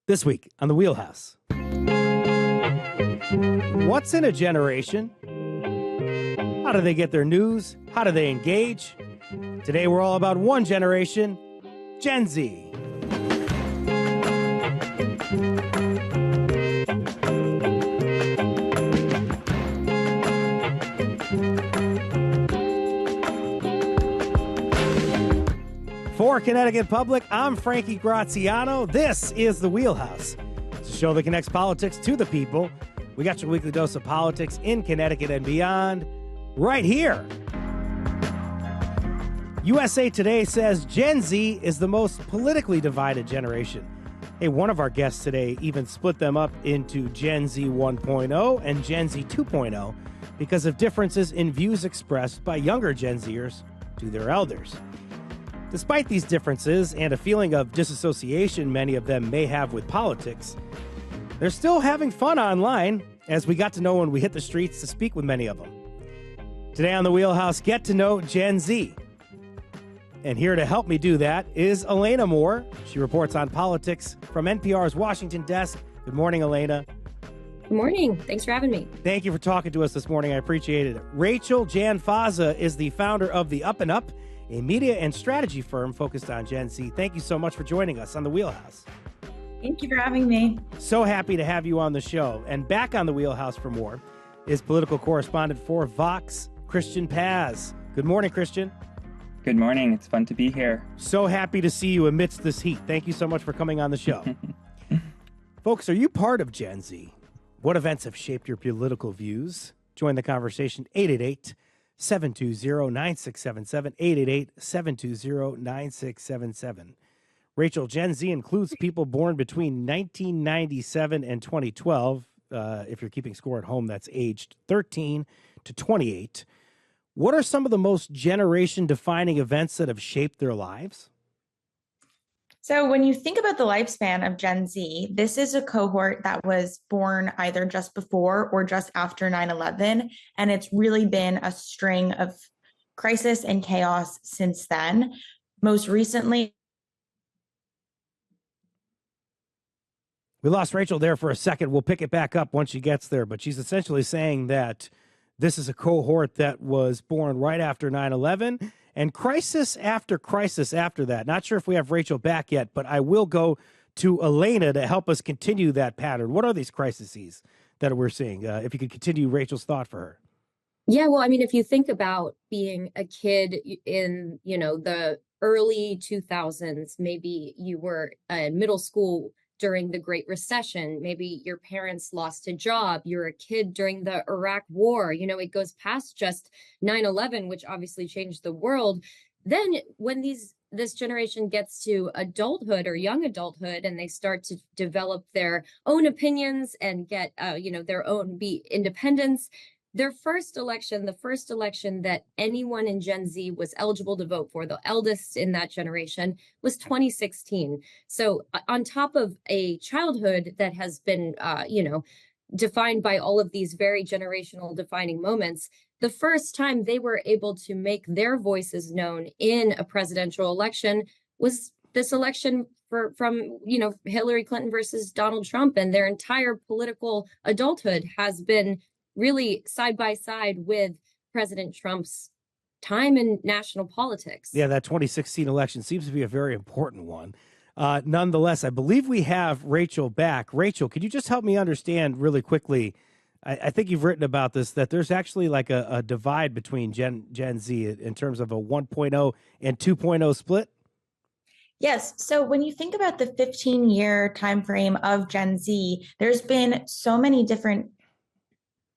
This week on The Wheelhouse. What's in a generation? How do they get their news? How do they engage? Today we're all about one generation, Gen Z. For Connecticut Public, I'm Frankie Graziano. This is The Wheelhouse. It's a show that connects politics to the people. We got your weekly dose of politics in Connecticut and beyond right here. USA Today says Gen Z is the most politically divided generation. Hey, one of our guests today even split them up into Gen Z 1.0 and Gen Z 2.0 because of differences in views expressed by younger Gen Zers to their elders. Despite these differences and a feeling of disassociation many of them may have with politics, they're still having fun online, as we got to know when we hit the streets to speak with many of them. Today on The Wheelhouse, get to know Gen Z. And here to help me do that is Elena Moore. She reports on politics from NPR's Washington desk. Good morning, Elena. Good morning. Thanks for having me. Thank you for talking to us this morning. I appreciate it. Rachel Janfaza is the founder of The Up and Up, a media and strategy firm focused on Gen Z. Thank you so much for joining us on The Wheelhouse. Thank you for having me. So happy to have you on the show. And back on The Wheelhouse for more is political correspondent for Vox, Christian Paz. Good morning, Christian. Good morning. It's fun to be here. So happy to see you amidst this heat. Thank you so much for coming on the show. Folks, are you part of Gen Z? What events have shaped your political views? Join the conversation, 888-720-9677, 888-720-9677. Rachel, Gen Z includes people born between 1997 and 2012. If you're keeping score at home, that's aged 13 to 28. What are some of the most generation-defining events that have shaped their lives? So when you think about the lifespan of Gen Z, this is a cohort that was born either just before or just after 9/11, and it's really been a string of crisis and chaos since then. Most recently, we lost Rachel there for a second. We'll pick it back up once she gets there, but she's essentially saying that this is a cohort that was born right after 9/11 and crisis after that. Not sure if we have Rachel back yet, but I will go to Elena to help us continue that pattern. What are these crises that we're seeing? If you could continue Rachel's thought for her. Yeah, well, I mean, if you think about being a kid in, the early 2000s, maybe you were in middle school during the Great Recession, maybe your parents lost a job, you're a kid during the Iraq War, it goes past just 9/11, which obviously changed the world. Then when this generation gets to adulthood or young adulthood and they start to develop their own opinions and get, their own, be independents, their first election, the first election that anyone in Gen Z was eligible to vote for, the eldest in that generation, was 2016. So on top of a childhood that has been, defined by all of these very generational defining moments, the first time they were able to make their voices known in a presidential election was this election from Hillary Clinton versus Donald Trump, and their entire political adulthood has been really side by side with President Trump's time in national politics. Yeah, that 2016 election seems to be a very important one. Nonetheless, I believe we have Rachel back. Rachel, could you just help me understand really quickly? I think you've written about this, that there's actually like a divide between Gen Z in terms of a 1.0 and 2.0 split. yes. So when you think about the 15-year time frame of Gen Z, there's been so many different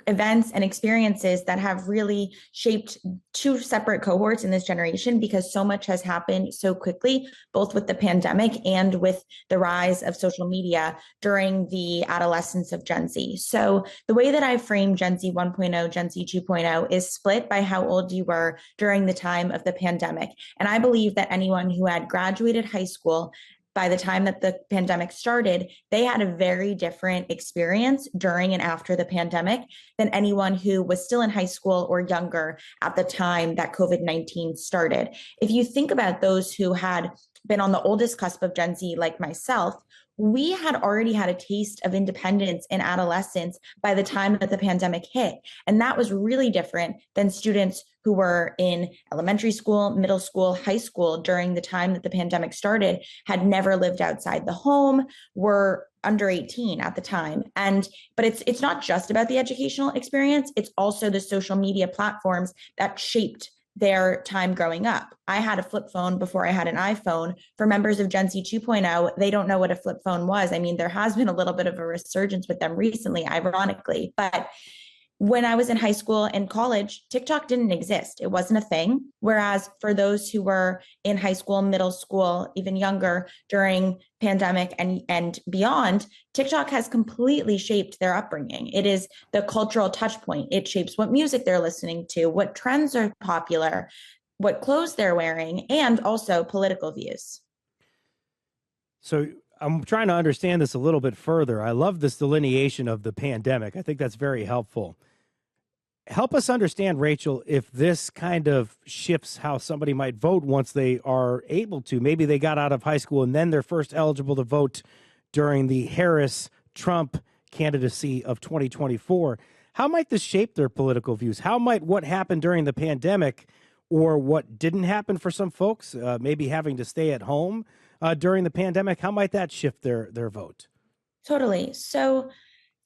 events and experiences that have really shaped two separate cohorts in this generation, because so much has happened so quickly, both with the pandemic and with the rise of social media during the adolescence of Gen Z. So the way that I frame Gen Z 1.0, Gen Z 2.0 is split by how old you were during the time of the pandemic. And I believe that anyone who had graduated high school by the time that the pandemic started, they had a very different experience during and after the pandemic than anyone who was still in high school or younger at the time that COVID-19 started. If you think about those who had been on the oldest cusp of Gen Z, like myself, we had already had a taste of independence in adolescence by the time that the pandemic hit. And that was really different than students who were in elementary school, middle school, high school during the time that the pandemic started, had never lived outside the home, were under 18 at the time. But it's not just about the educational experience, it's also the social media platforms that shaped their time growing up. I had a flip phone before I had an iPhone. For members of Gen Z 2.0, they don't know what a flip phone was. I mean, there has been a little bit of a resurgence with them recently, ironically, but when I was in high school and college, TikTok didn't exist. It wasn't a thing. Whereas for those who were in high school, middle school, even younger during pandemic and beyond, TikTok has completely shaped their upbringing. It is the cultural touch point. It shapes what music they're listening to, what trends are popular, what clothes they're wearing, and also political views. So I'm trying to understand this a little bit further. I love this delineation of the pandemic. I think that's very helpful. Help us understand, Rachel, if this kind of shifts how somebody might vote once they are able to. Maybe they got out of high school and then they're first eligible to vote during the Harris-Trump candidacy of 2024. How might this shape their political views? How might what happened during the pandemic or what didn't happen for some folks, maybe having to stay at home during the pandemic, how might that shift their vote? Totally. So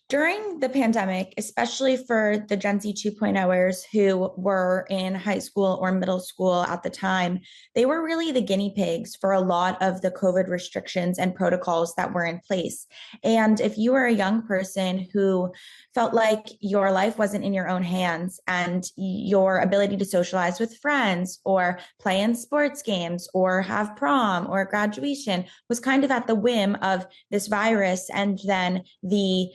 during the pandemic, especially for the Gen Z 2.0ers who were in high school or middle school at the time, they were really the guinea pigs for a lot of the COVID restrictions and protocols that were in place. And if you were a young person who felt like your life wasn't in your own hands and your ability to socialize with friends or play in sports games or have prom or graduation was kind of at the whim of this virus and then the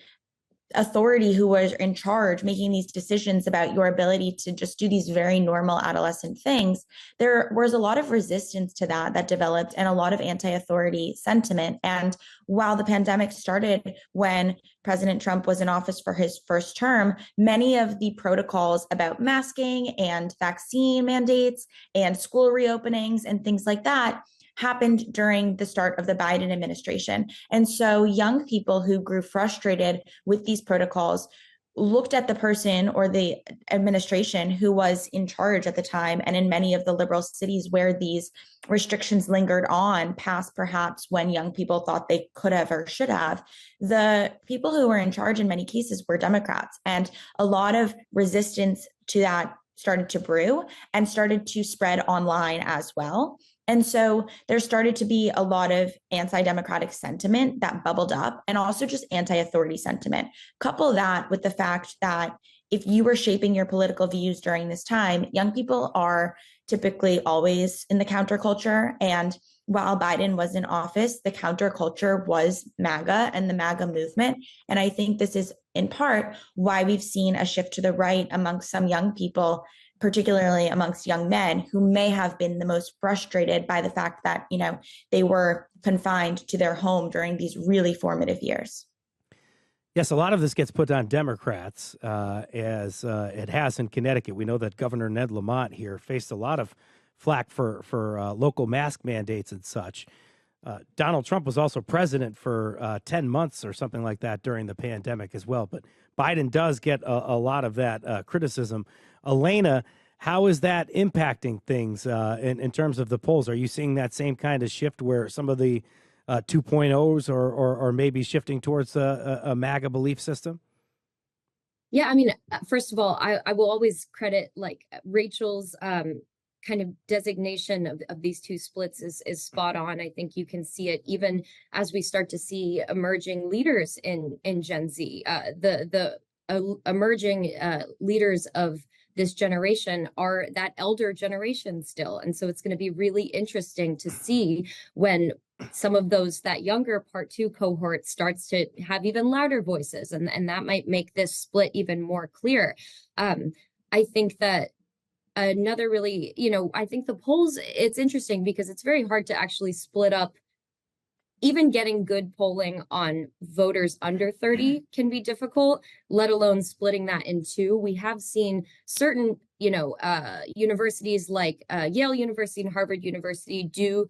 authority who was in charge making these decisions about your ability to just do these very normal adolescent things, there was a lot of resistance to that developed and a lot of anti-authority sentiment. And while the pandemic started when President Trump was in office for his first term, many of the protocols about masking and vaccine mandates and school reopenings and things like that happened during the start of the Biden administration. And so young people who grew frustrated with these protocols looked at the person or the administration who was in charge at the time. And in many of the liberal cities where these restrictions lingered on past perhaps when young people thought they could have or should have, the people who were in charge in many cases were Democrats. And a lot of resistance to that started to brew and started to spread online as well. And so there started to be a lot of anti-democratic sentiment that bubbled up and also just anti-authority sentiment. Couple that with the fact that if you were shaping your political views during this time, young people are typically always in the counterculture. And while Biden was in office, the counterculture was MAGA and the MAGA movement. And I think this is in part why we've seen a shift to the right amongst some young people, particularly amongst young men who may have been the most frustrated by the fact that, they were confined to their home during these really formative years. Yes, a lot of this gets put on Democrats, as it has in Connecticut. We know that Governor Ned Lamont here faced a lot of flack for local mask mandates and such. Donald Trump was also president for 10 months or something like that during the pandemic as well. But Biden does get a lot of that criticism. Elena, how is that impacting things in terms of the polls? Are you seeing that same kind of shift where some of the 2.0s or maybe shifting towards a MAGA belief system? Yeah, I mean, first of all, I will always credit Rachel's kind of designation of these two splits is spot on. I think you can see it even as we start to see emerging leaders in Gen Z. The emerging leaders of this generation are that elder generation still. And so it's going to be really interesting to see when some of that younger part two cohort starts to have even louder voices. And that might make this split even more clear. I think that another really, I think the polls, it's interesting because it's very hard to actually split up. Even getting good polling on voters under 30 can be difficult, let alone splitting that in two. We have seen certain, universities like Yale University and Harvard University do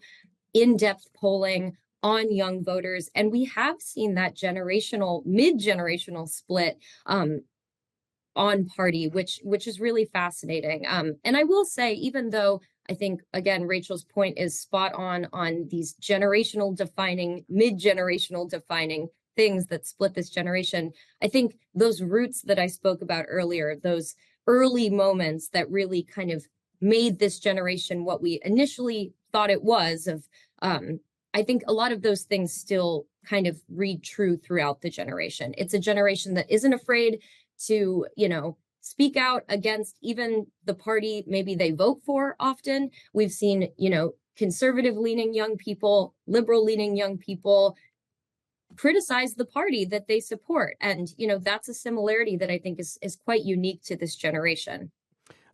in-depth polling on young voters. And we have seen that mid-generational split on party, which is really fascinating. And I will say, even though I think, again, Rachel's point is spot on these mid-generational defining things that split this generation, I think those roots that I spoke about earlier, those early moments that really kind of made this generation what we initially thought it was, I think a lot of those things still kind of read true throughout the generation. It's a generation that isn't afraid to, speak out against even the party maybe they vote for often. We've seen, conservative-leaning young people, liberal-leaning young people criticize the party that they support. And, that's a similarity that I think is quite unique to this generation.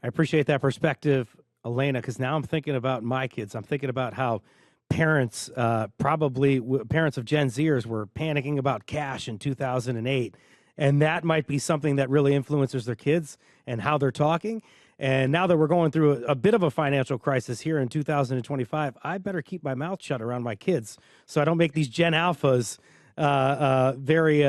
I appreciate that perspective, Elena, because now I'm thinking about my kids. I'm thinking about how parents, parents of Gen Zers, were panicking about cash in 2008. And that might be something that really influences their kids and how they're talking. And now that we're going through a bit of a financial crisis here in 2025, I better keep my mouth shut around my kids so I don't make these Gen Alphas very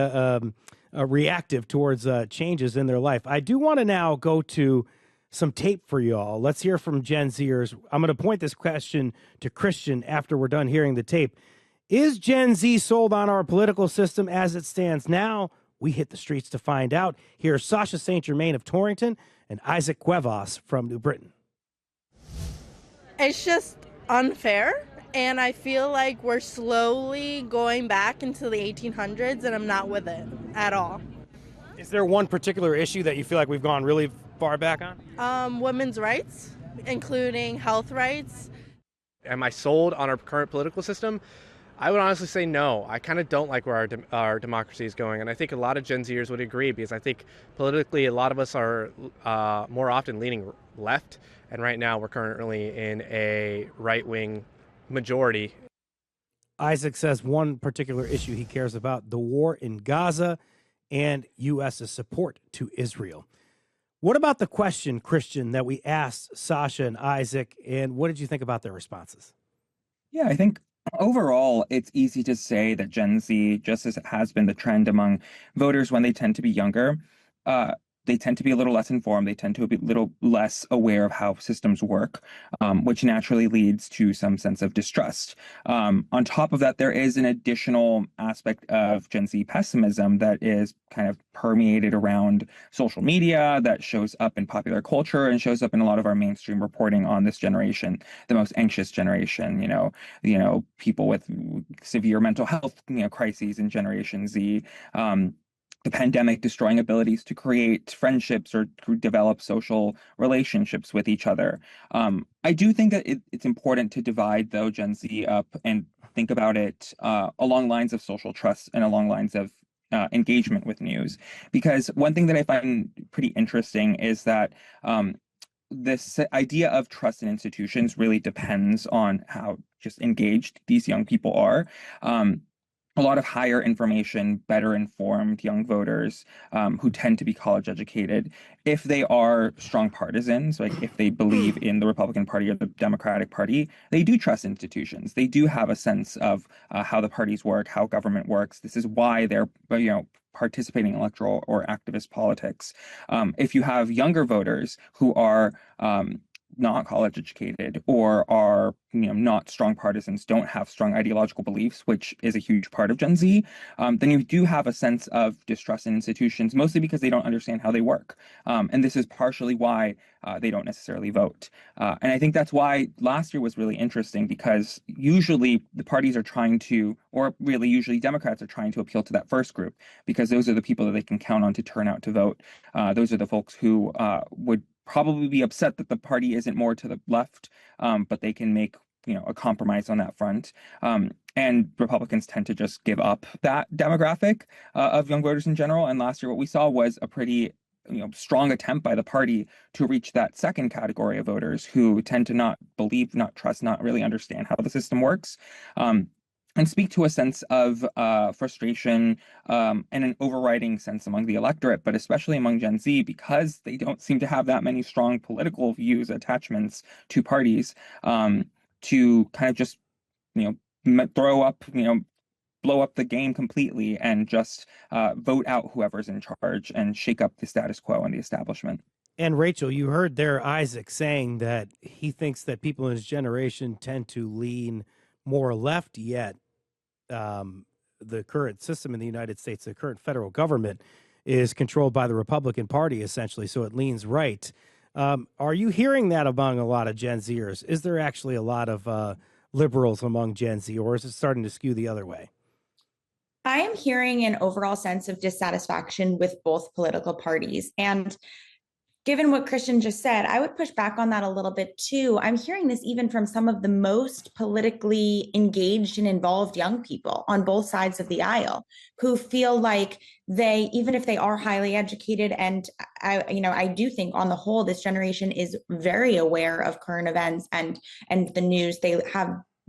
reactive towards changes in their life. I do want to now go to some tape for you all. Let's hear from Gen Zers. I'm going to point this question to Christian after we're done hearing the tape. Is Gen Z sold on our political system as it stands now? We hit the streets to find out. Here's Sasha St. Germain of Torrington and Isaac Cuevas from New Britain. It's just unfair, and I feel like we're slowly going back into the 1800s, and I'm not with it at all. Is there one particular issue that you feel like we've gone really far back on? Women's rights, including health rights. Am I sold on our current political system? I would honestly say no. I kind of don't like where our democracy is going, and I think a lot of Gen Zers would agree, because I think politically a lot of us are more often leaning left, and right now we're currently in a right-wing majority. Isaac says one particular issue he cares about: the war in Gaza and U.S.'s support to Israel. What about the question, Christian, that we asked Sasha and Isaac, and what did you think about their responses? Yeah, I think overall, it's easy to say that Gen Z, just as it has been the trend among voters when they tend to be younger, they tend to be a little less informed. They tend to be a little less aware of how systems work, which naturally leads to some sense of distrust. On top of that, there is an additional aspect of Gen Z pessimism that is kind of permeated around social media, that shows up in popular culture and shows up in a lot of our mainstream reporting on this generation, the most anxious generation, people with severe mental health, crises in Generation Z. The pandemic destroying abilities to create friendships or to develop social relationships with each other. I do think that it's important to divide, though, Gen Z up and think about it along lines of social trust and along lines of engagement with news. Because one thing that I find pretty interesting is that this idea of trust in institutions really depends on how just engaged these young people are. A lot of higher information, better informed young voters who tend to be college educated, if they are strong partisans, like if they believe in the Republican Party or the Democratic Party, they do trust institutions. They do have a sense of how the parties work, how government works. This is why they're, participating in electoral or activist politics. If you have younger voters who are not college educated or are not strong partisans, don't have strong ideological beliefs, which is a huge part of Gen Z, then you do have a sense of distrust in institutions, mostly because they don't understand how they work. And this is partially why they don't necessarily vote. And I think that's why last year was really interesting, because usually the parties are trying to, or really usually Democrats are trying to appeal to that first group, because those are the people that they can count on to turn out to vote. Those are the folks who would probably be upset that the party isn't more to the left, but they can make a compromise on that front. And Republicans tend to just give up that demographic of young voters in general. And last year, what we saw was a pretty strong attempt by the party to reach that second category of voters who tend to not believe, not trust, not really understand how the system works. And speak to a sense of frustration and an overriding sense among the electorate, but especially among Gen Z, because they don't seem to have that many strong political views, attachments to parties, to kind of just, throw up, blow up the game completely and just vote out whoever's in charge and shake up the status quo and the establishment. And Rachel, you heard there Isaac saying that he thinks that people in his generation tend to lean more left, yet the current system in the United States, the current federal government, is controlled by the Republican Party, essentially, so it leans right. Are you hearing that among a lot of Gen Zers? Is there actually a lot of liberals among Gen Z, or is it starting to skew the other way? I am hearing an overall sense of dissatisfaction with both political parties. And given what Christian just said, I would push back on that a little bit too. I'm hearing this even from some of the most politically engaged and involved young people on both sides of the aisle who feel like they, even if they are highly educated, and I do think on the whole, this generation is very aware of current events and the news.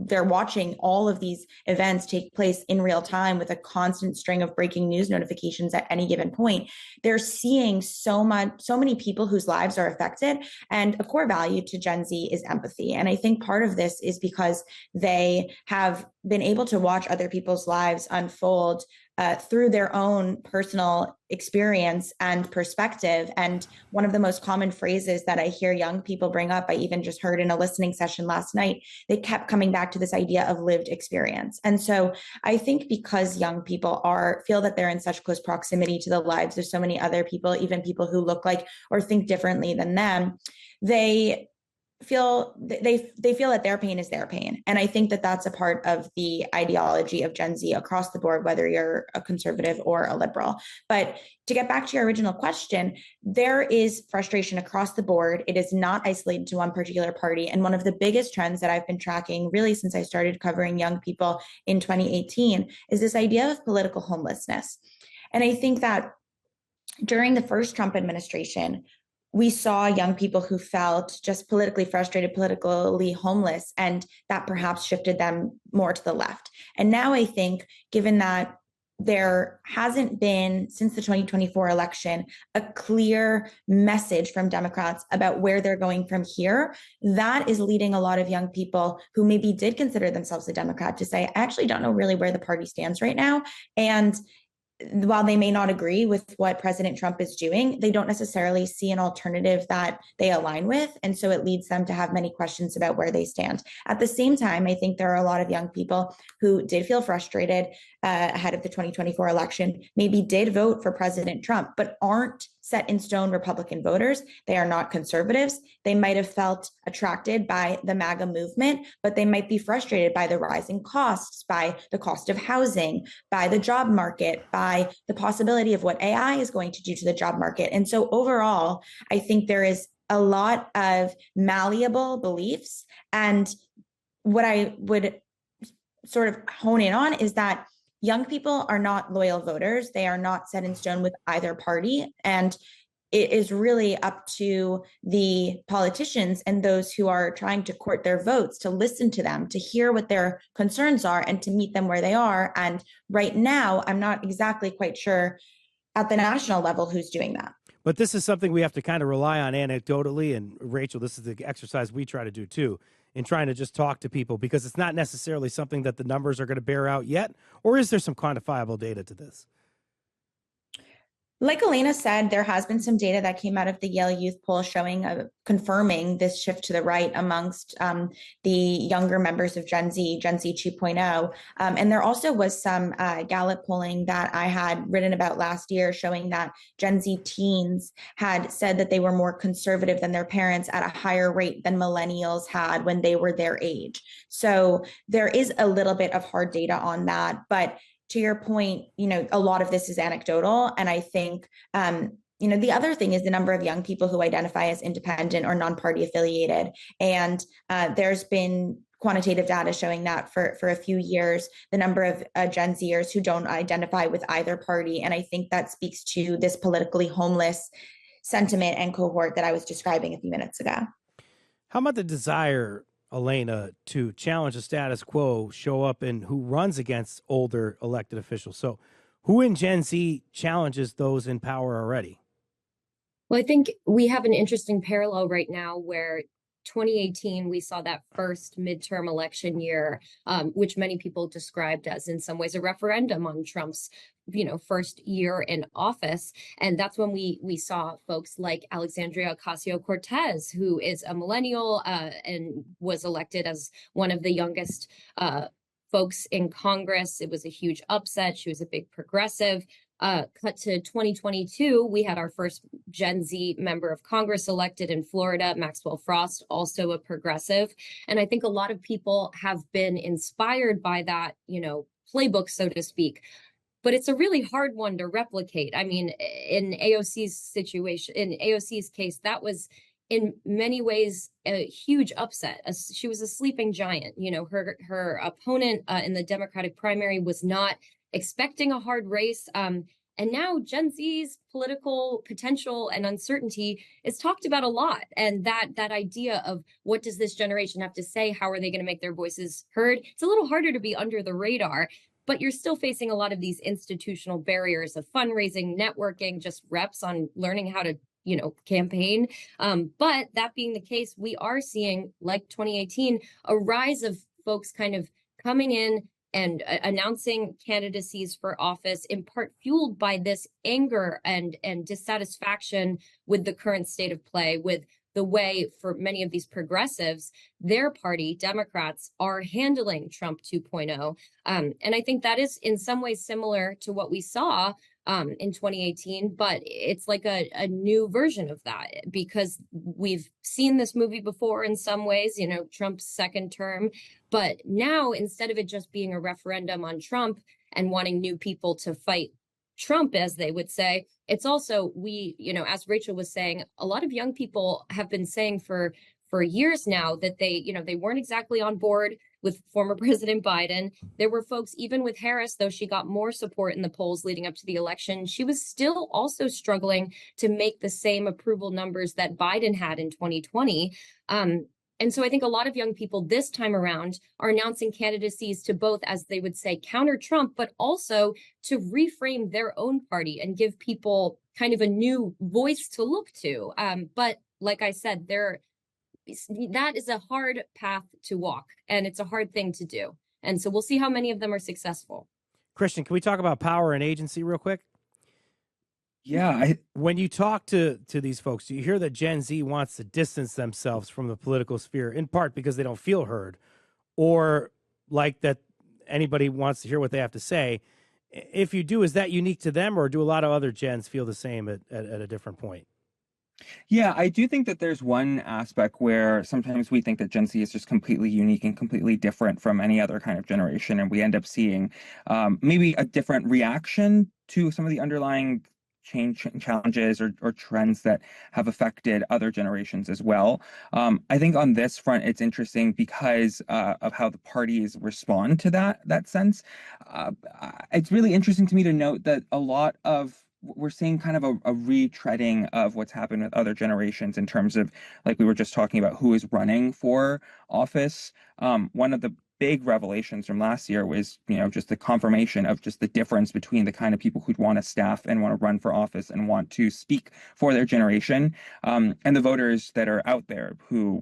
They're watching all of these events take place in real time with a constant string of breaking news notifications at any given point. They're seeing so many people whose lives are affected. And a core value to Gen Z is empathy. And I think part of this is because they have been able to watch other people's lives unfold through their own personal experience and perspective. And one of the most common phrases that I hear young people bring up, I even just heard in a listening session last night, they kept coming back to this idea of lived experience. And so I think because young people feel that they're in such close proximity to the lives of so many other people, even people who look like or think differently than them, they feel that their pain is their pain. And I think that that's a part of the ideology of Gen Z across the board, whether you're a conservative or a liberal. But to get back to your original question, there is frustration across the board. It is not isolated to one particular party. And one of the biggest trends that I've been tracking really since I started covering young people in 2018 is this idea of political homelessness. And I think that during the first Trump administration, we saw young people who felt just politically frustrated, politically homeless, and that perhaps shifted them more to the left. And now I think, given that there hasn't been, since the 2024 election, a clear message from Democrats about where they're going from here, that is leading a lot of young people who maybe did consider themselves a Democrat to say, I actually don't know really where the party stands right now. And while they may not agree with what President Trump is doing, they don't necessarily see an alternative that they align with. And so it leads them to have many questions about where they stand. At the same time, I think there are a lot of young people who did feel frustrated ahead of the 2024 election, maybe did vote for President Trump, but aren't set in stone Republican voters. They are not conservatives. They might have felt attracted by the MAGA movement, but they might be frustrated by the rising costs, by the cost of housing, by the job market, by the possibility of what AI is going to do to the job market. And so overall, I think there is a lot of malleable beliefs. And what I would sort of hone in on is that young people are not loyal voters. They are not set in stone with either party. And it is really up to the politicians and those who are trying to court their votes to listen to them, to hear what their concerns are, and to meet them where they are. And right now, I'm not exactly quite sure at the national level who's doing that. But this is something we have to kind of rely on anecdotally. And Rachel, this is the exercise we try to do too, in trying to just talk to people, because it's not necessarily something that the numbers are going to bear out yet. Or is there some quantifiable data to this? Like Elena said, there has been some data that came out of the Yale Youth Poll showing, confirming this shift to the right amongst the younger members of Gen Z 2.0. And there also was some Gallup polling that I had written about last year showing that Gen Z teens had said that they were more conservative than their parents at a higher rate than millennials had when they were their age. So there is a little bit of hard data on that, but to your point, a lot of this is anecdotal. And I think, the other thing is the number of young people who identify as independent or non-party affiliated. And there's been quantitative data showing that for a few years, the number of Gen Zers who don't identify with either party. And I think that speaks to this politically homeless sentiment and cohort that I was describing a few minutes ago. How about the desire, Elena, to challenge the status quo show up in who runs against older elected officials? So who in Gen Z challenges those in power already? Well, I think we have an interesting parallel right now where 2018, we saw that first midterm election year, which many people described as in some ways a referendum on Trump's first year in office. And that's when we saw folks like Alexandria Ocasio-Cortez, who is a millennial and was elected as one of the youngest folks in Congress. It was a huge upset. She was a big progressive. Cut to 2022, we had our first Gen Z member of Congress elected in Florida, Maxwell Frost, also a progressive. And I think a lot of people have been inspired by that, playbook, so to speak. But it's a really hard one to replicate. I mean, in AOC's case, that was in many ways a huge upset. She was a sleeping giant. Her opponent in the Democratic primary was not expecting a hard race. And now Gen Z's political potential and uncertainty is talked about a lot. And that idea of what does this generation have to say? How are they going to make their voices heard? It's a little harder to be under the radar, but you're still facing a lot of these institutional barriers of fundraising, networking, just reps on learning how to campaign. But that being the case, we are seeing, like 2018, a rise of folks kind of coming in and announcing candidacies for office, in part fueled by this anger and dissatisfaction with the current state of play, with the way for many of these progressives, their party, Democrats, are handling Trump 2.0. And I think that is in some ways similar to what we saw in 2018, but it's like a new version of that, because we've seen this movie before in some ways, Trump's second term. But now, instead of it just being a referendum on Trump and wanting new people to fight Trump, as they would say, it's also, as Rachel was saying, a lot of young people have been saying for years now that they weren't exactly on board with former President Biden. There were folks, even with Harris, though she got more support in the polls leading up to the election, she was still also struggling to make the same approval numbers that Biden had in 2020. And so I think a lot of young people this time around are announcing candidacies to both, as they would say, counter Trump, but also to reframe their own party and give people kind of a new voice to look to. But like I said, that is a hard path to walk, and it's a hard thing to do. And so we'll see how many of them are successful. Christian, can we talk about power and agency real quick? Yeah. When you talk to these folks, do you hear that Gen Z wants to distance themselves from the political sphere, in part because they don't feel heard, or like that anybody wants to hear what they have to say? If you do, is that unique to them, or do a lot of other gens feel the same at a different point? Yeah, I do think that there's one aspect where sometimes we think that Gen Z is just completely unique and completely different from any other kind of generation, and we end up seeing maybe a different reaction to some of the underlying challenges or trends that have affected other generations as well. I think on this front, it's interesting because of how the parties respond to that sense. It's really interesting to me to note that a lot of we're seeing kind of a retreading of what's happened with other generations in terms of, like we were just talking about, who is running for office. One of the big revelations from last year was, just the confirmation of just the difference between the kind of people who'd want to staff and want to run for office and want to speak for their generation, and the voters that are out there who,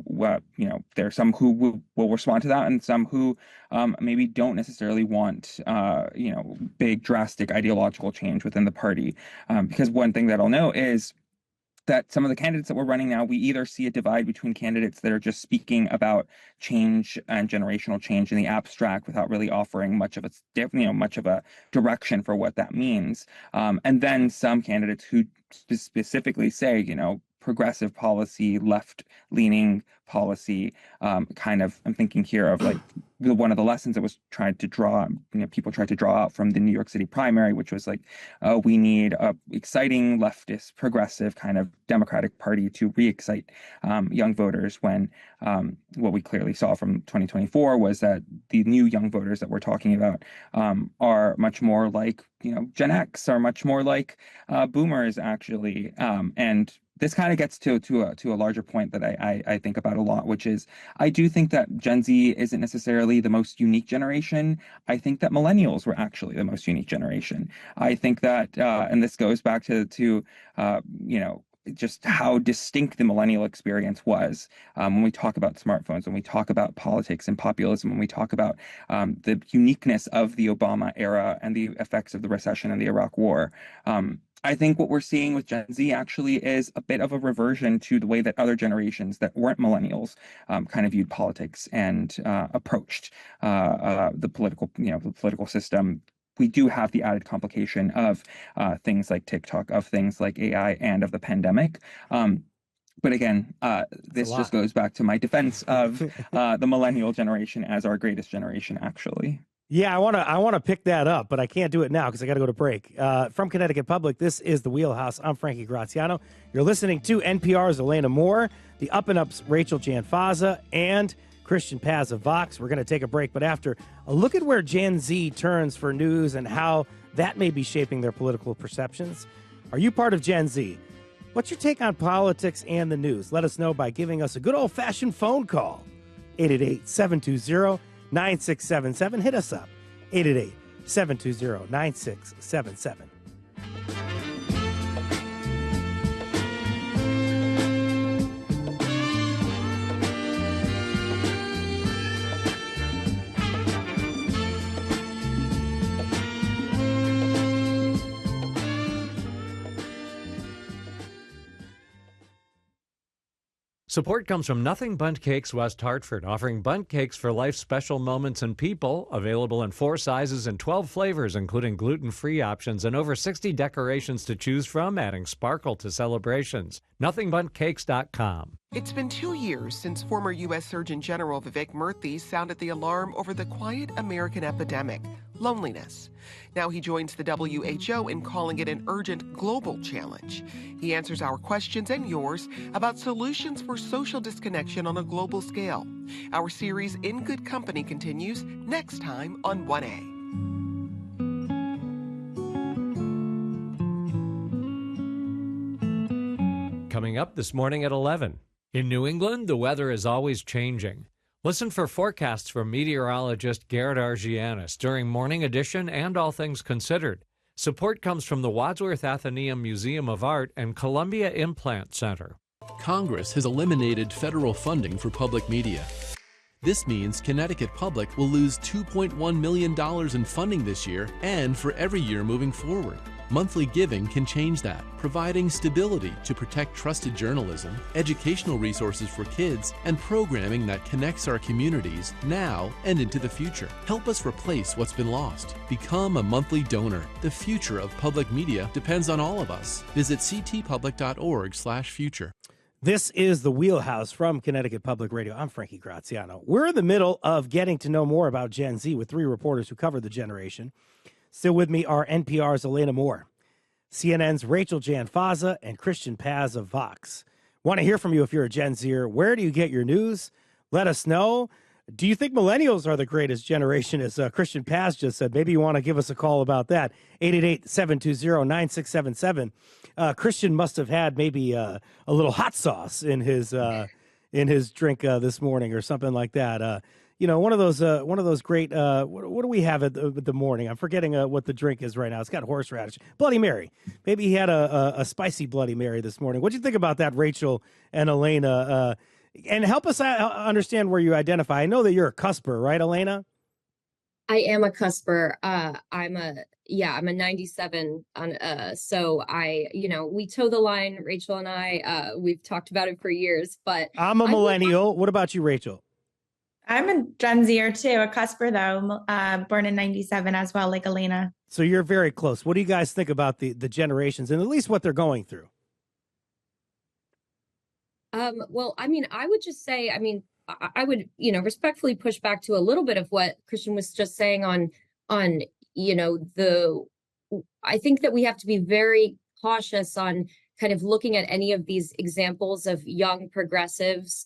there are some who will respond to that and some who maybe don't necessarily want, big drastic ideological change within the party. Because one thing that I'll know is that some of the candidates that we're running now, we either see a divide between candidates that are just speaking about change and generational change in the abstract without really offering much of a direction for what that means, and then some candidates who specifically say, progressive policy, left-leaning policy, I'm thinking here of like one of the lessons that was people tried to draw out from the New York City primary, which was like, we need a exciting leftist, progressive kind of Democratic Party to re-excite young voters, when what we clearly saw from 2024 was that the new young voters that we're talking about are much more like, Gen X, are much more like boomers, actually. And this kind of gets to a larger point that I think about a lot, which is I do think that Gen Z isn't necessarily the most unique generation. I think that millennials were actually the most unique generation. I think that, and this goes back to just how distinct the millennial experience was when we talk about smartphones, when we talk about politics and populism, when we talk about the uniqueness of the Obama era and the effects of the recession and the Iraq War. I think what we're seeing with Gen Z actually is a bit of a reversion to the way that other generations that weren't millennials kind of viewed politics and approached the political system. We do have the added complication of things like TikTok, of things like AI, and of the pandemic. But again, this just goes back to my defense of the millennial generation as our greatest generation, actually. Yeah, I want to pick that up, but I can't do it now because I got to go to break. From Connecticut Public, this is The Wheelhouse. I'm Frankie Graziano. You're listening to NPR's Elena Moore, the Up and Up's Rachel Janfaza, and Christian Paz of Vox. We're going to take a break, but after a look at where Gen Z turns for news and how that may be shaping their political perceptions. Are you part of Gen Z? What's your take on politics and the news? Let us know by giving us a good old-fashioned phone call. 888-720-9677. Hit us up. 888-720-9677. Support comes from Nothing Bundt Cakes West Hartford, offering bundt cakes for life's special moments and people. Available in 4 sizes and 12 flavors, including gluten-free options and over 60 decorations to choose from, adding sparkle to celebrations. NothingBundtCakes.com. It's been 2 years since former U.S. Surgeon General Vivek Murthy sounded the alarm over the quiet American epidemic, loneliness. Now he joins the WHO in calling it an urgent global challenge. He answers our questions and yours about solutions for social disconnection on a global scale. Our series In Good Company continues next time on 1A. Coming up this morning at 11. In New England, the weather is always changing. Listen for forecasts from meteorologist Garrett Argianis during Morning Edition and All Things Considered. Support comes from the Wadsworth Atheneum Museum of Art and Columbia Implant Center. Congress has eliminated federal funding for public media. This means Connecticut Public will lose $2.1 million in funding this year and for every year moving forward. Monthly giving can change that, providing stability to protect trusted journalism, educational resources for kids, and programming that connects our communities now and into the future. Help us replace what's been lost. Become a monthly donor. The future of public media depends on all of us. Visit ctpublic.org/future. This is The Wheelhouse from Connecticut Public Radio. I'm Frankie Graziano. We're in the middle of getting to know more about Gen Z with 3 reporters who cover the generation. Still with me are NPR's Elena Moore, CNN's Rachel Janfaza, and Christian Paz of Vox. Want to hear from you if you're a Gen Zer. Where do you get your news? Let us know. Do you think millennials are the greatest generation, as Christian Paz just said? Maybe you want to give us a call about that. 888-720-9677. Christian must have had maybe a little hot sauce in his drink this morning or something like that. One of those great. What do we have at the morning? I'm forgetting what the drink is right now. It's got horseradish, Bloody Mary. Maybe he had a spicy Bloody Mary this morning. What do you think about that, Rachel and Elena? And help us understand where you identify. I know that you're a cusper, right, Elena? I am a cusper. I'm a 97 on so we toe the line, Rachel and I. We've talked about it for years, but I'm a millennial. What about you, Rachel? I'm a Gen Zer too, a cusper though, born in 97 as well, like Elena. So you're very close. What do you guys think about the generations and at least what they're going through? Well, I mean, I would just say, I would, respectfully push back to a little bit of what Christian was just saying on, I think that we have to be very cautious on kind of looking at any of these examples of young progressives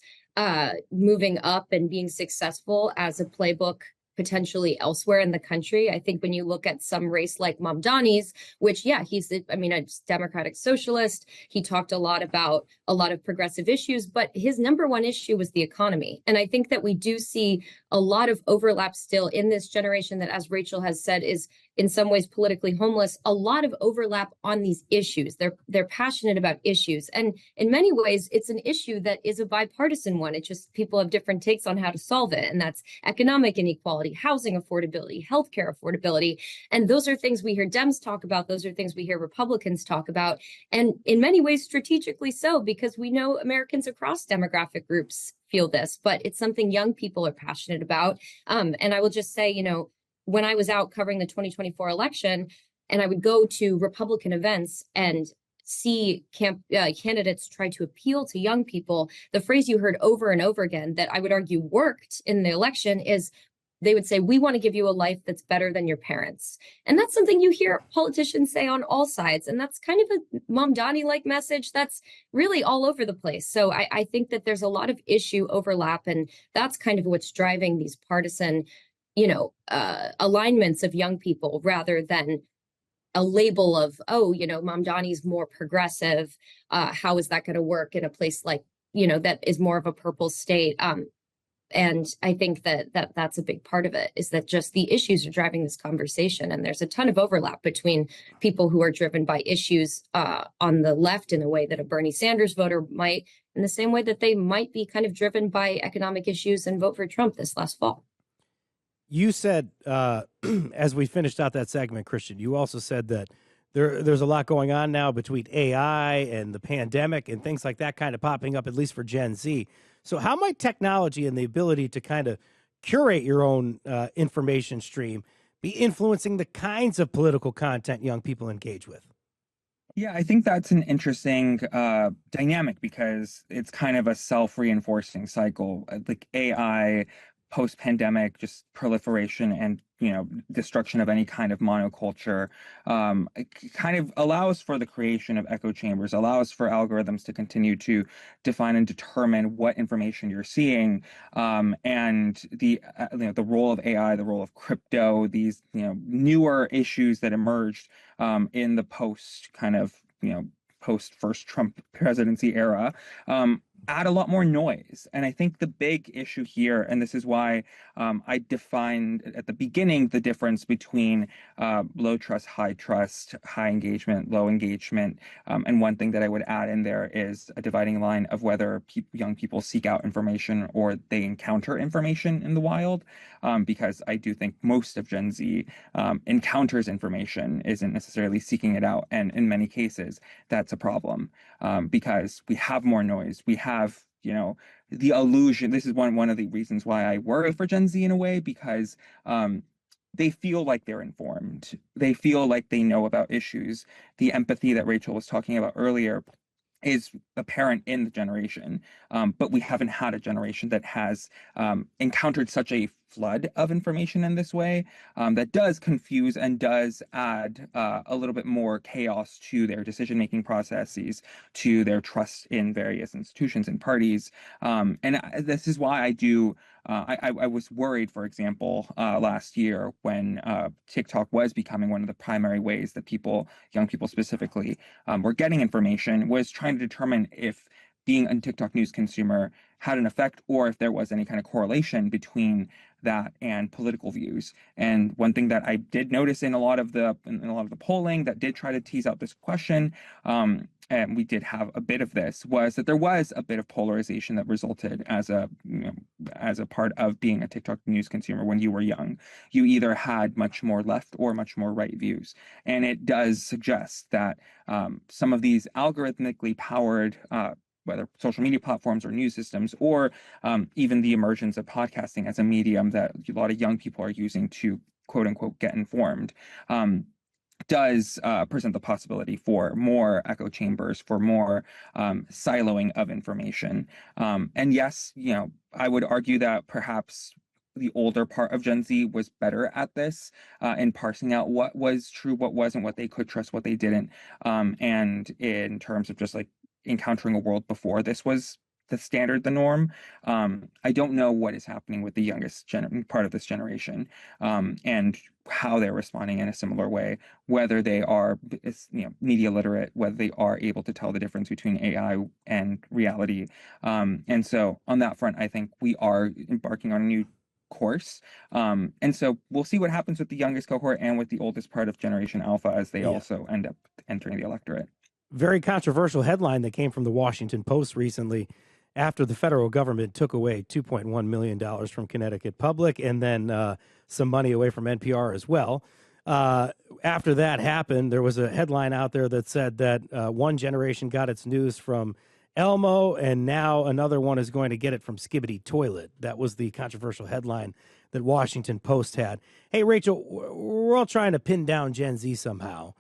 moving up and being successful as a playbook potentially elsewhere in the country. I think when you look at some race like Mamdani's, which, he's a Democratic socialist. He talked a lot about a lot of progressive issues, but his number one issue was the economy. And I think that we do see a lot of overlap still in this generation that, as Rachel has said, is in some ways politically homeless, a lot of overlap on these issues. They're passionate about issues. And in many ways, it's an issue that is a bipartisan one. It's just people have different takes on how to solve it. And that's economic inequality, housing affordability, healthcare affordability. And those are things we hear Dems talk about. Those are things we hear Republicans talk about. And in many ways, strategically so, because we know Americans across demographic groups feel this, but it's something young people are passionate about. And I will just say, when I was out covering the 2024 election, and I would go to Republican events and see candidates try to appeal to young people, the phrase you heard over and over again that I would argue worked in the election is, they would say, we want to give you a life that's better than your parents. And that's something you hear politicians say on all sides. And that's kind of a Mamdani-like message that's really all over the place. So I think that there's a lot of issue overlap, and that's kind of what's driving these partisan, alignments of young people, rather than a label of, Mamdani's more progressive. How is that going to work in a place like, that is more of a purple state? And I think that's a big part of it, is that just the issues are driving this conversation. And there's a ton of overlap between people who are driven by issues on the left in a way that a Bernie Sanders voter might, in the same way that they might be kind of driven by economic issues and vote for Trump this last fall. You said, as we finished out that segment, Christian, you also said that there's a lot going on now between AI and the pandemic and things like that kind of popping up, at least for Gen Z. So how might technology and the ability to kind of curate your own information stream be influencing the kinds of political content young people engage with? Yeah, I think that's an interesting dynamic, because it's kind of a self-reinforcing cycle. Like AI, post-pandemic, just proliferation and destruction of any kind of monoculture, it kind of allows for the creation of echo chambers, allows for algorithms to continue to define and determine what information you're seeing, and the role of AI, the role of crypto, these newer issues that emerged in the post first Trump presidency era, add a lot more noise. And I think the big issue here, and this is why I defined at the beginning the difference between low trust, high engagement, low engagement. And one thing that I would add in there is a dividing line of whether young people seek out information or they encounter information in the wild. Because I do think most of Gen Z encounters information, isn't necessarily seeking it out. And in many cases, that's a problem, because we have more noise. We have, the illusion. This is one of the reasons why I worry for Gen Z in a way, because they feel like they're informed. They feel like they know about issues. The empathy that Rachel was talking about earlier is apparent in the generation, but we haven't had a generation that has encountered such a flood of information in this way, that does confuse and does add a little bit more chaos to their decision-making processes, to their trust in various institutions and parties. And this is why I was worried, for example, last year when TikTok was becoming one of the primary ways that young people specifically, were getting information, was trying to determine if being a TikTok news consumer had an effect, or if there was any kind of correlation between that and political views. And one thing that I did notice in a lot of the polling that did try to tease out this question, and we did have a bit of this, was that there was a bit of polarization that resulted as a part of being a TikTok news consumer when you were young. You either had much more left or much more right views. And it does suggest that some of these algorithmically powered whether social media platforms or news systems, or even the emergence of podcasting as a medium that a lot of young people are using to quote unquote get informed, does present the possibility for more echo chambers, for more siloing of information. And yes, I would argue that perhaps the older part of Gen Z was better at this, in parsing out what was true, what wasn't, what they could trust, what they didn't. And in terms of just like encountering a world before this was the standard, the norm. I don't know what is happening with the youngest part of this generation, and how they're responding in a similar way, whether they are media literate, whether they are able to tell the difference between AI and reality. And so on that front, I think we are embarking on a new course. And so we'll see what happens with the youngest cohort and with the oldest part of Generation Alpha as they also end up entering the electorate. Very controversial headline that came from the Washington Post recently after the federal government took away $2.1 million from Connecticut Public and then some money away from NPR as well. After that happened, there was a headline out there that said that one generation got its news from Elmo, and now another one is going to get it from Skibbity Toilet. That was the controversial headline that Washington Post had. Hey, Rachel, we're all trying to pin down Gen Z somehow.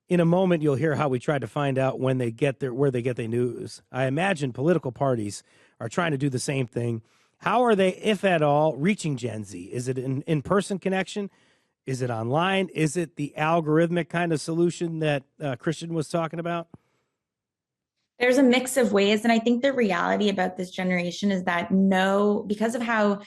In a moment, you'll hear how we tried to find out where they get their news. I imagine political parties are trying to do the same thing. How are they, if at all, reaching Gen Z? Is it an in-person connection? Is it online? Is it the algorithmic kind of solution that Christian was talking about? There's a mix of ways. And I think the reality about this generation is that because of how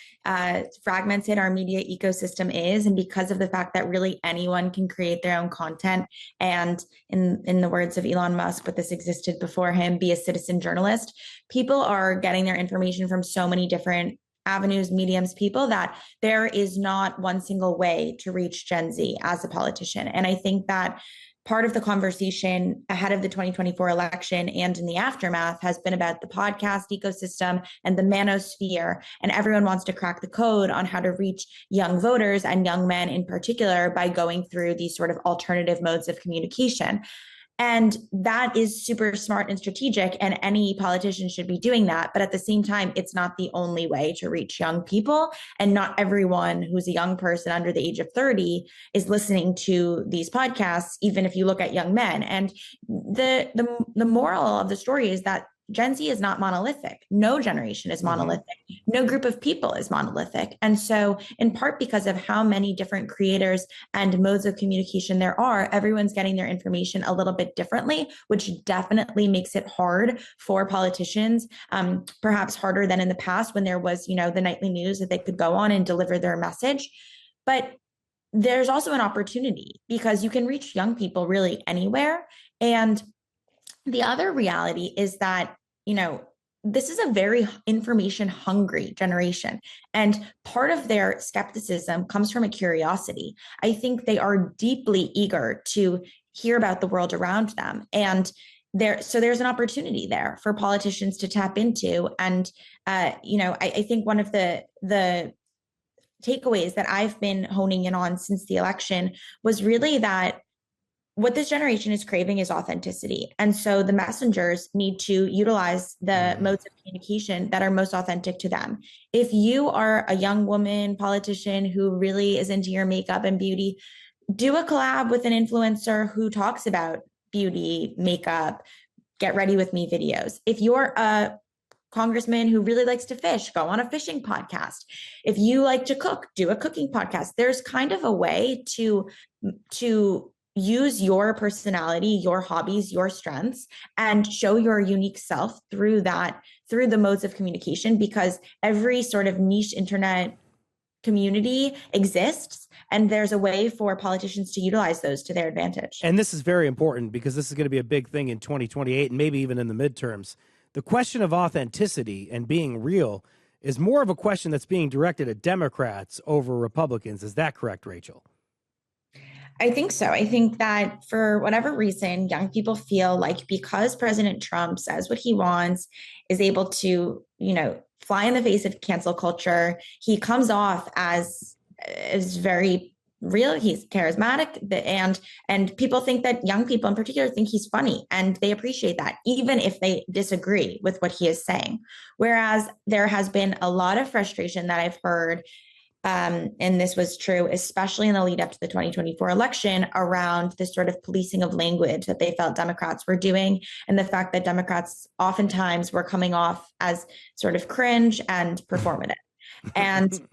fragmented our media ecosystem is, and because of the fact that really anyone can create their own content, and in the words of Elon Musk, but this existed before him, be a citizen journalist, people are getting their information from so many different avenues, mediums, people, that there is not one single way to reach Gen Z as a politician. And I think that part of the conversation ahead of the 2024 election and in the aftermath has been about the podcast ecosystem and the manosphere. And everyone wants to crack the code on how to reach young voters and young men in particular by going through these sort of alternative modes of communication. And that is super smart and strategic, and any politician should be doing that. But at the same time, it's not the only way to reach young people. And not everyone who's a young person under the age of 30 is listening to these podcasts, even if you look at young men. And the moral of the story is that Gen Z is not monolithic. No generation is monolithic. No group of people is monolithic. And so in part because of how many different creators and modes of communication there are, everyone's getting their information a little bit differently, which definitely makes it hard for politicians, perhaps harder than in the past when there was, the nightly news that they could go on and deliver their message. But there's also an opportunity because you can reach young people really anywhere. And the other reality is that, this is a very information hungry generation. And part of their skepticism comes from a curiosity. I think they are deeply eager to hear about the world around them. And there's an opportunity there for politicians to tap into. And, I think one of the takeaways that I've been honing in on since the election was really that what this generation is craving is authenticity. And so the messengers need to utilize the modes of communication that are most authentic to them. If you are a young woman politician who really is into your makeup and beauty, do a collab with an influencer who talks about beauty, makeup, get ready with me videos. If you're a congressman who really likes to fish, go on a fishing podcast. If you like to cook, do a cooking podcast. There's kind of a way to use your personality, your hobbies, your strengths, and show your unique self through the modes of communication, because every sort of niche internet community exists, and there's a way for politicians to utilize those to their advantage. And this is very important because this is going to be a big thing in 2028 and maybe even in the midterms. The question of authenticity and being real is more of a question that's being directed at Democrats over Republicans. Is that correct, Rachel? I think so. I think that for whatever reason, young people feel like because President Trump says what he wants, is able to, fly in the face of cancel culture, he comes off as very real. He's charismatic, and people think that young people in particular think he's funny, and they appreciate that, even if they disagree with what he is saying. Whereas there has been a lot of frustration that I've heard, and this was true, especially in the lead up to the 2024 election, around this sort of policing of language that they felt Democrats were doing, and the fact that Democrats oftentimes were coming off as sort of cringe and performative. And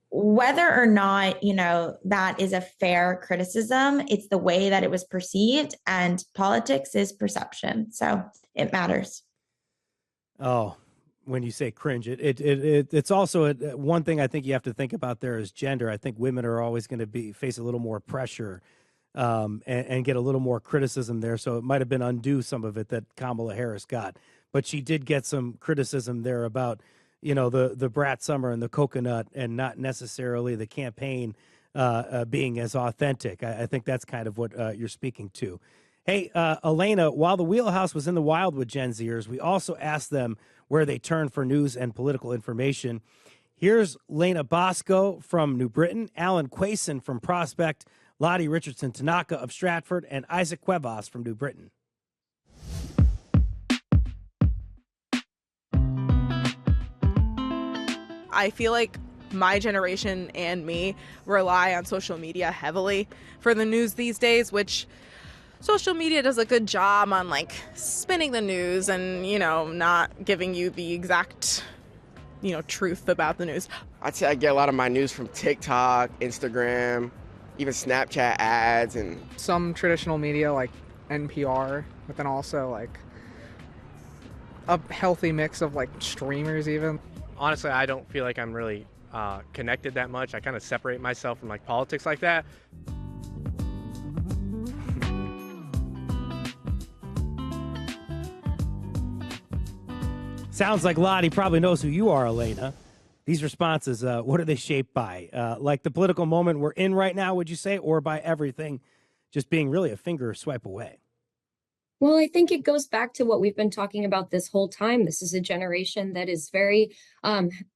whether or not, that is a fair criticism, it's the way that it was perceived, and politics is perception. So it matters. Oh, when you say cringe, it's also one thing I think you have to think about there is gender. I think women are always going to face a little more pressure and get a little more criticism there. So it might have been undue some of it that Kamala Harris got, but she did get some criticism there about, the Brat Summer and the coconut, and not necessarily the campaign being as authentic. I think that's kind of what you're speaking to. Hey, Elena, while the Wheelhouse was in the wild with Gen Zers, we also asked them where they turn for news and political information. Here's Lena Bosco from New Britain, Alan Quayson from Prospect, Lottie Richardson Tanaka of Stratford, and Isaac Cuevas from New Britain. I feel like my generation and me rely on social media heavily for the news these days, which social media does a good job on like spinning the news and, not giving you the exact, truth about the news. I'd say I get a lot of my news from TikTok, Instagram, even Snapchat ads, and some traditional media like NPR, but then also like a healthy mix of like streamers even. Honestly, I don't feel like I'm really connected that much. I kind of separate myself from like politics like that. Sounds like Lottie probably knows who you are, Elena. These responses, what are they shaped by? Like the political moment we're in right now, would you say, or by everything just being really a finger swipe away? Well, I think it goes back to what we've been talking about this whole time. This is a generation that is very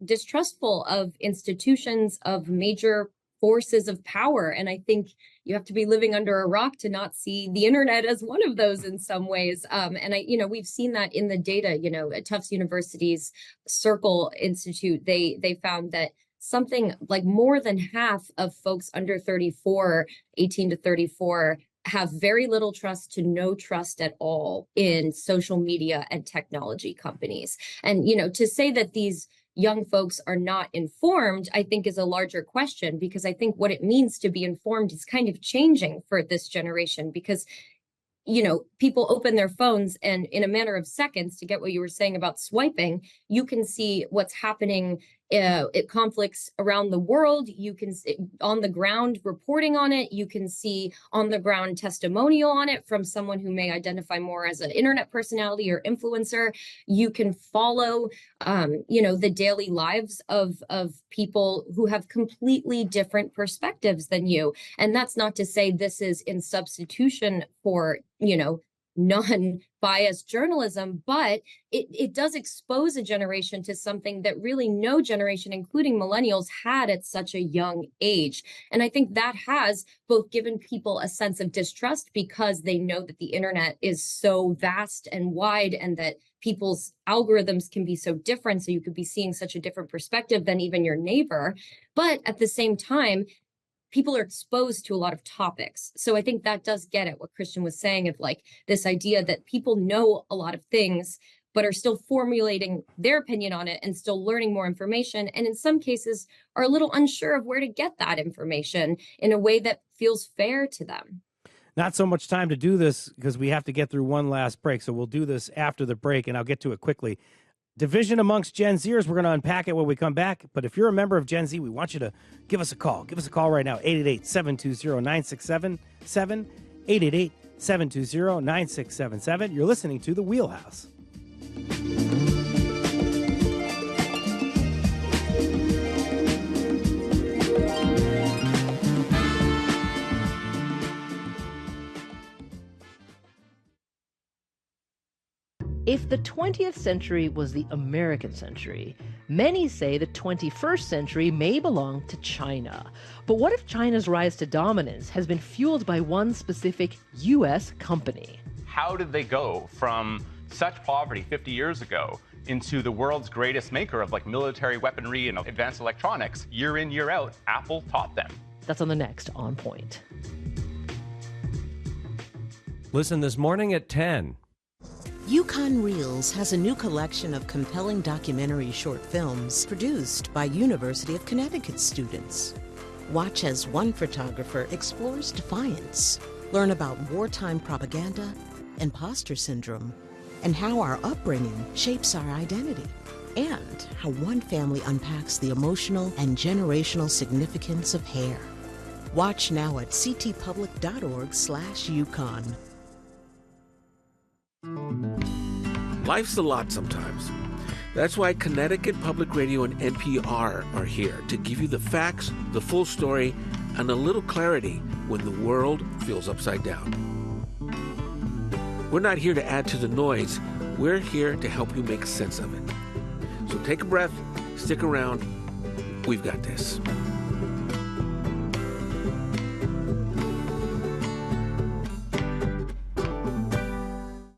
distrustful of institutions, of major forces of power. And I think you have to be living under a rock to not see the internet as one of those in some ways. We've seen that in the data, at Tufts University's Circle Institute, they found that something like more than half of folks under 34, 18 to 34, have very little trust to no trust at all in social media and technology companies. And, to say that these young folks are not informed, I think is a larger question, because I think what it means to be informed is kind of changing for this generation, because people open their phones and in a matter of seconds, to get what you were saying about swiping, you can see what's happening at conflicts around the world. You can see on the ground reporting on it. You can see on the ground testimonial on it from someone who may identify more as an internet personality or influencer. You can follow, the daily lives of people who have completely different perspectives than you. And that's not to say this is in substitution for, non-biased journalism, but it does expose a generation to something that really no generation, including millennials, had at such a young age. And I think that has both given people a sense of distrust because they know that the internet is so vast and wide, and that people's algorithms can be so different. So you could be seeing such a different perspective than even your neighbor. But at the same time, people are exposed to a lot of topics. So I think that does get at what Christian was saying of like this idea that people know a lot of things, but are still formulating their opinion on it and still learning more information. And in some cases are a little unsure of where to get that information in a way that feels fair to them. Not so much time to do this because we have to get through one last break. So we'll do this after the break, and I'll get to it quickly. Division amongst Gen Zers, we're going to unpack it when we come back. But if you're a member of Gen Z, we want you to give us a call. Give us a call right now, 888-720-9677, 888-720-9677. You're listening to The Wheelhouse. If the 20th century was the American century, many say the 21st century may belong to China. But what if China's rise to dominance has been fueled by one specific U.S. company? How did they go from such poverty 50 years ago into the world's greatest maker of military weaponry and advanced electronics? Year in, year out, Apple taught them. That's on the next On Point. Listen this morning at 10. Yukon Reels has a new collection of compelling documentary short films produced by University of Connecticut students. Watch as one photographer explores defiance, learn about wartime propaganda, imposter syndrome, and how our upbringing shapes our identity, and how one family unpacks the emotional and generational significance of hair. Watch now at ctpublic.org/Yukon. Life's a lot sometimes. That's why Connecticut Public Radio and NPR are here to give you the facts, the full story, and a little clarity when the world feels upside down. We're not here to add to the noise. We're here to help you make sense of it. So take a breath, stick around. We've got this.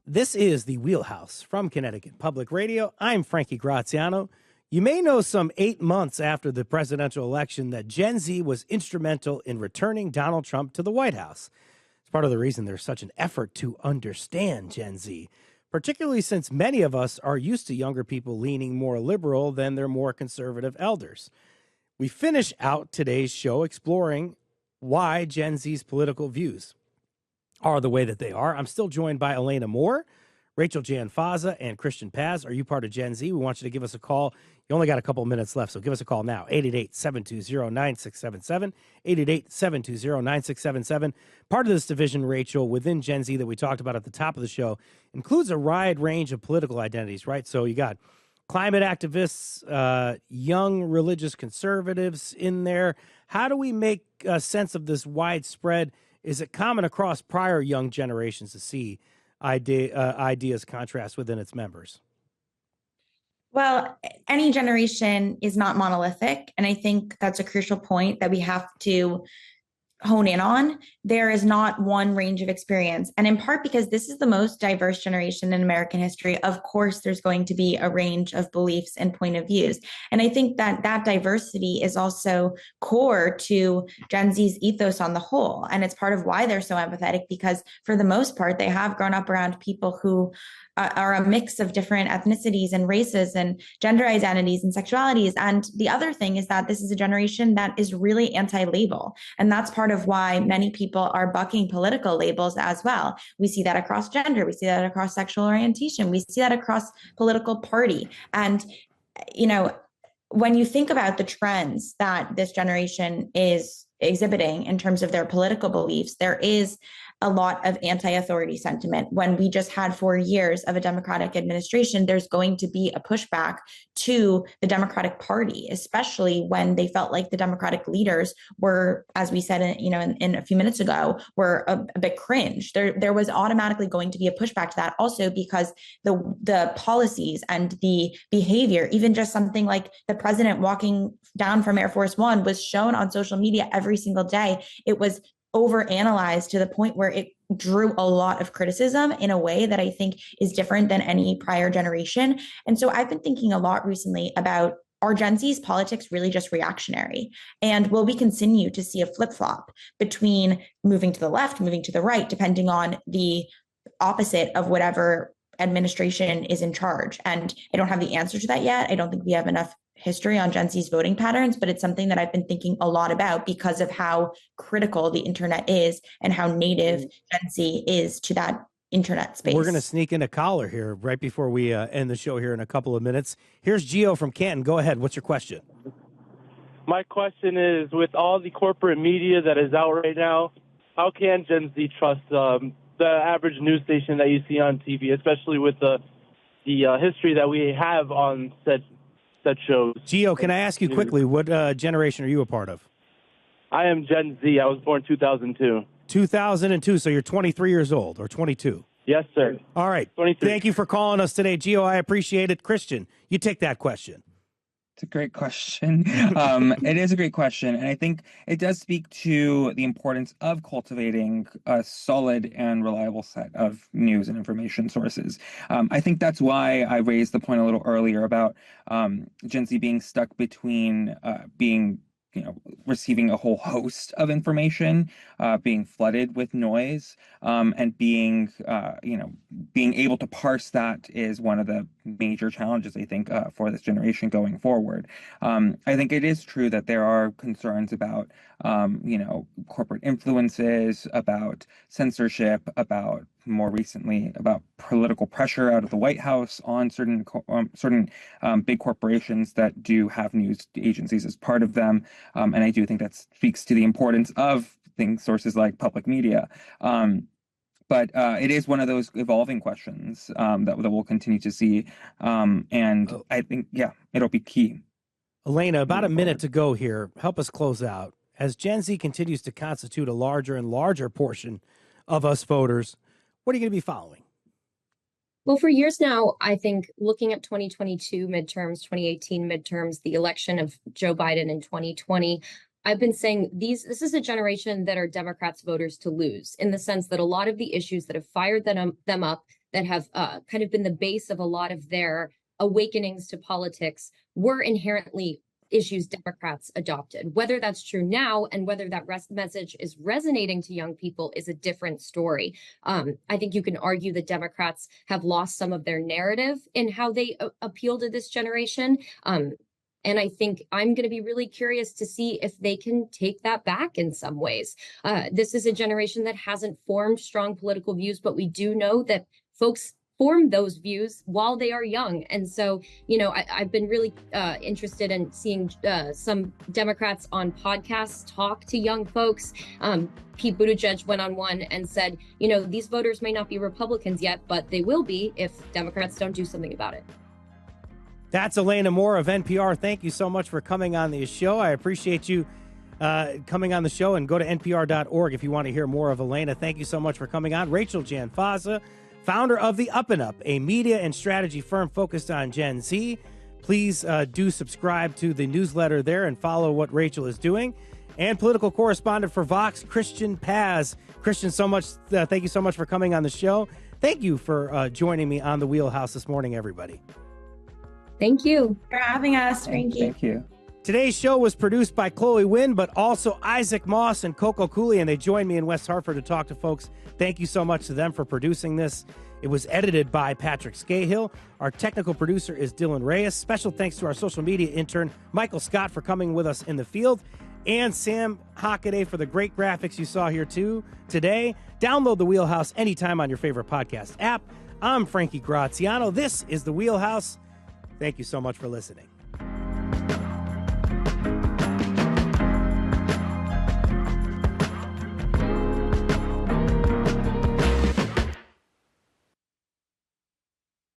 This is the Wheelhouse from Connecticut Public Radio. I'm Frankie Graziano. You may know some 8 months after the presidential election that Gen Z was instrumental in returning Donald Trump to the White House. It's part of the reason there's such an effort to understand Gen Z, particularly since many of us are used to younger people leaning more liberal than their more conservative elders. We finish out today's show exploring why Gen Z's political views are the way that they are. I'm still joined by Elena Moore, Rachel Janfaza, and Christian Paz. Are you part of Gen Z? We want you to give us a call. You only got a couple minutes left, so give us a call now. 888-720-9677, 888-720-9677. Part of this division, Rachel, within Gen Z that we talked about at the top of the show includes a wide range of political identities, right? So you got climate activists, young religious conservatives in there. How do we make sense of this widespread? Is it common across prior young generations to see ideas contrast within its members? Well, any generation is not monolithic. And I think that's a crucial point that we have to hone in on. There is not one range of experience. And in part because this is the most diverse generation in American history, of course, there's going to be a range of beliefs and point of views. And I think that that diversity is also core to Gen Z's ethos on the whole. And it's part of why they're so empathetic, because for the most part, they have grown up around people who are a mix of different ethnicities and races and gender identities and sexualities. And the other thing is that this is a generation that is really anti-label. And that's part of why many people are bucking political labels as well. We see that across gender. We see that across sexual orientation. We see that across political party. And, you know, when you think about the trends that this generation is exhibiting in terms of their political beliefs, there is a lot of anti-authority sentiment. When we just had 4 years of a Democratic administration, there's going to be a pushback to the Democratic Party, especially when they felt like the Democratic leaders were, as we said, in a few minutes ago, were a bit cringe. There was automatically going to be a pushback to that, also because the policies and the behavior, even just something like the president walking down from Air Force One, was shown on social media every single day. It was overanalyzed to the point where it drew a lot of criticism in a way that I think is different than any prior generation. And so I've been thinking a lot recently about, are Gen Z's politics really just reactionary? And will we continue to see a flip-flop between moving to the left, moving to the right, depending on the opposite of whatever administration is in charge? And I don't have the answer to that yet. I don't think we have enough history on Gen Z's voting patterns, but it's something that I've been thinking a lot about because of how critical the internet is and how native Gen Z is to that internet space. We're going to sneak in a caller here right before we end the show here in a couple of minutes. Here's Gio from Canton. Go ahead. What's your question? My question is, with all the corporate media that is out right now, how can Gen Z trust the average news station that you see on TV, especially with the history that we have on said shows? Gio, can I ask you quickly, what generation are you a part of? I am Gen Z. I was born 2002. 2002, so you're 23 years old, or 22? Yes, sir. All right. 23. Thank you for calling us today, Gio. I appreciate it. Christian, you take that question. It's a great question. It is a great question. And I think it does speak to the importance of cultivating a solid and reliable set of news and information sources. I think that's why I raised the point a little earlier about Gen Z being stuck between receiving a whole host of information, being flooded with noise, and being able to parse that is one of the major challenges, I think, for this generation going forward. I think it is true that there are concerns about, corporate influences, about censorship, about more recently about political pressure out of the White House on certain big corporations that do have news agencies as part of them. And I do think that speaks to the importance of sources like public media. But it is one of those evolving questions that we'll continue to see. I think, it'll be key. Elena, about a minute to go here. Help us close out. As Gen Z continues to constitute a larger and larger portion of us voters, what are you going to be following? Well, for years now, I think looking at 2022 midterms, 2018 midterms, the election of Joe Biden in 2020, I've been saying this is a generation that are Democrats voters to lose, in the sense that a lot of the issues that have fired them up, that have kind of been the base of a lot of their awakenings to politics, were inherently issues Democrats adopted. Whether that's true now and whether that message is resonating to young people is a different story. I think you can argue that Democrats have lost some of their narrative in how they appeal to this generation. And I think I'm going to be really curious to see if they can take that back in some ways. This is a generation that hasn't formed strong political views, but we do know that folks form those views while they are young. And so, I've been really interested in seeing some Democrats on podcasts talk to young folks. Pete Buttigieg went on one and said, these voters may not be Republicans yet, but they will be if Democrats don't do something about it. That's Elena Moore of NPR. Thank you so much for coming on the show. I appreciate you coming on the show, and go to npr.org if you want to hear more of Elena. Thank you so much for coming on. Rachel Janfaza, founder of The Up and Up, a media and strategy firm focused on Gen Z. Please do subscribe to the newsletter there and follow what Rachel is doing. And political correspondent for Vox, Christian Paz. Christian, thank you so much for coming on the show. Thank you for joining me on The Wheelhouse this morning, everybody. Thank you for having us. Thank you. Today's show was produced by Chloe Wynn, but also Isaac Moss and Coco Cooley, and they joined me in West Hartford to talk to folks. Thank you so much to them for producing this. It was edited by Patrick Scahill. Our technical producer is Dylan Reyes. Special thanks to our social media intern, Michael Scott, for coming with us in the field, and Sam Hockaday for the great graphics you saw here today. Download The Wheelhouse anytime on your favorite podcast app. I'm Frankie Graziano. This is The Wheelhouse. Thank you so much for listening.